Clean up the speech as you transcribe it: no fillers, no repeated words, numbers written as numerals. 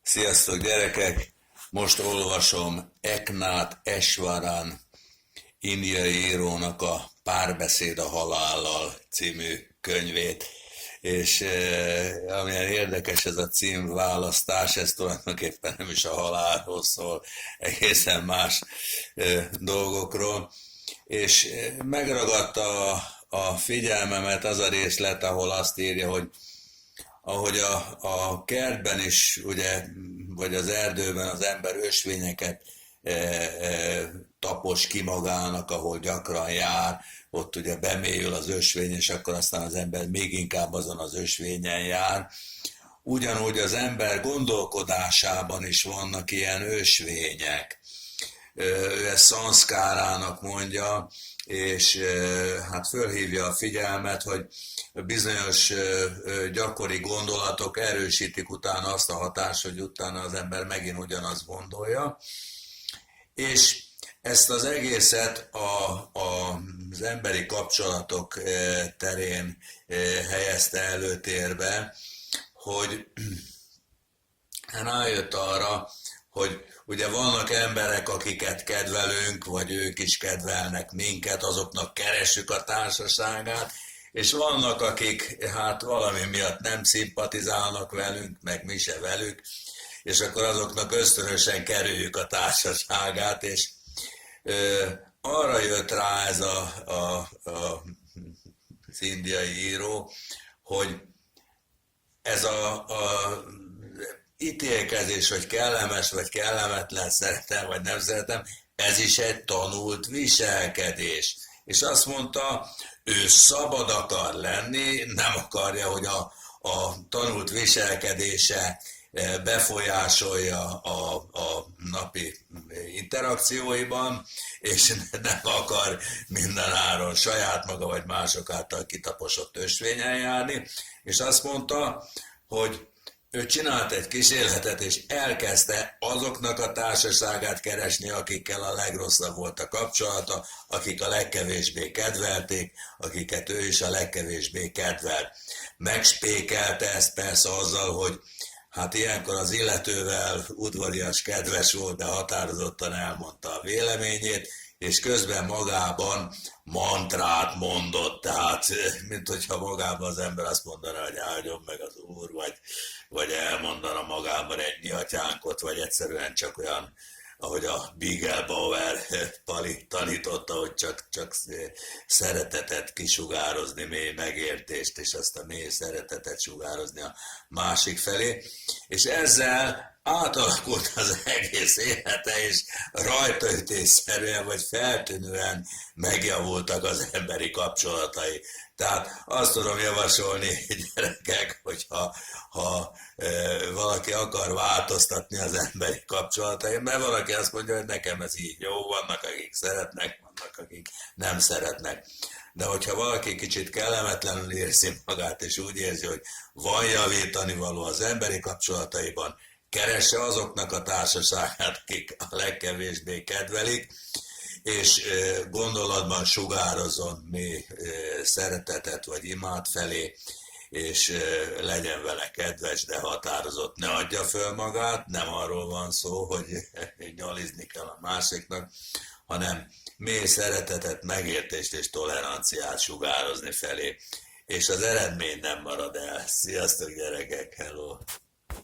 Sziasztok gyerekek! Most olvasom Eknath Easwaran indiai írónak a Párbeszéd a halállal című könyvét, és amilyen érdekes ez a címválasztás, ez tulajdonképpen nem is a halálról szól, egészen más dolgokról, és megragadta a figyelmemet az a részlet, ahol azt írja, hogy ahogy a kertben is, ugye, vagy az erdőben az ember ösvényeket tapos ki magának, ahol gyakran jár, ott ugye bemélyül az ösvény, és akkor aztán az ember még inkább azon az ösvényen jár. Ugyanúgy az ember gondolkodásában is vannak ilyen ösvények. Ő ezt szanszkárának mondja, és hát fölhívja a figyelmet, hogy bizonyos gyakori gondolatok erősítik utána azt a hatást, hogy utána az ember megint ugyanazt gondolja. És ezt az egészet az emberi kapcsolatok terén helyezte előtérbe, hogy rájött arra, hogy ugye vannak emberek, akiket kedvelünk, vagy ők is kedvelnek minket, azoknak keressük a társaságát, és vannak, akik hát valami miatt nem szimpatizálnak velünk, meg mi se velük, és akkor azoknak ösztönösen kerüljük a társaságát, és arra jött rá ez az indiai író, hogy ez a ítélkezés, hogy kellemes vagy kellemetlen, szeretem vagy nem szeretem, ez is egy tanult viselkedés. És azt mondta, ő szabad akar lenni, nem akarja, hogy a tanult viselkedése befolyásolja a napi interakcióiban, és nem akar mindenáron saját maga vagy mások által kitaposott ösvényen járni, és azt mondta, hogy ő csinált egy kísérletet, és elkezdte azoknak a társaságát keresni, akikkel a legrosszabb volt a kapcsolata, akik a legkevésbé kedvelték, akiket ő is a legkevésbé kedvelt. Megspékelte ezt persze azzal, hogy hát ilyenkor az illetővel udvarias, kedves volt, de határozottan elmondta a véleményét, és közben magában mantrát mondott, tehát mint hogyha magában az ember azt mondaná, hogy áldjon meg az Úr, vagy elmondana magában egy mi atyánkot, vagy egyszerűen csak olyan, ahogy a Bauer Pali tanította, hogy csak szeretetet kisugározni, mély megértést, és azt a mély szeretetet sugározni a másik felé. És ezzel átalakult az egész élete, és rajtaütésszerűen vagy feltűnően megjavultak az emberi kapcsolatai. Tehát azt tudom javasolni, gyerekek, hogyha valaki akar változtatni az emberi kapcsolatai, mert valaki azt mondja, hogy nekem ez így jó, vannak akik szeretnek, vannak akik nem szeretnek. De hogyha valaki kicsit kellemetlenül érzi magát, és úgy érzi, hogy van javítani való az emberi kapcsolataiban, keresse azoknak a társaságát, akik a legkevésbé kedvelik, és gondolatban sugározzon mély szeretetet vagy imát felé, és legyen vele kedves, de határozott, ne adja föl magát, nem arról van szó, hogy nyalizni kell a másiknak, hanem mély szeretetet, megértést és toleranciát sugározni felé, és az eredmény nem marad el. Sziasztok gyerekek, hello!